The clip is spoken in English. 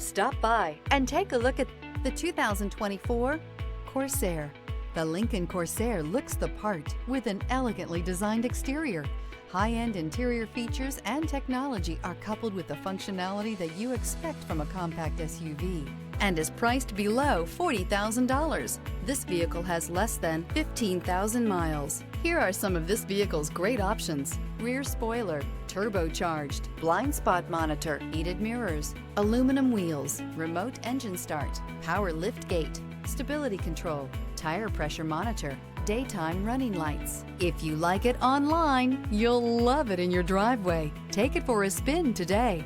Stop by and take a look at the 2024 Corsair. The Lincoln Corsair looks the part with an elegantly designed exterior. High-end interior features and technology are coupled with the functionality that you expect from a compact SUV and is priced below $40,000. This vehicle has less than 15,000 miles. Here are some of this vehicle's great options: rear spoiler, turbocharged, blind spot monitor, heated mirrors, aluminum wheels, remote engine start, power lift gate, stability control, tire pressure monitor, daytime running lights. If you like it online, you'll love it in your driveway. Take it for a spin today.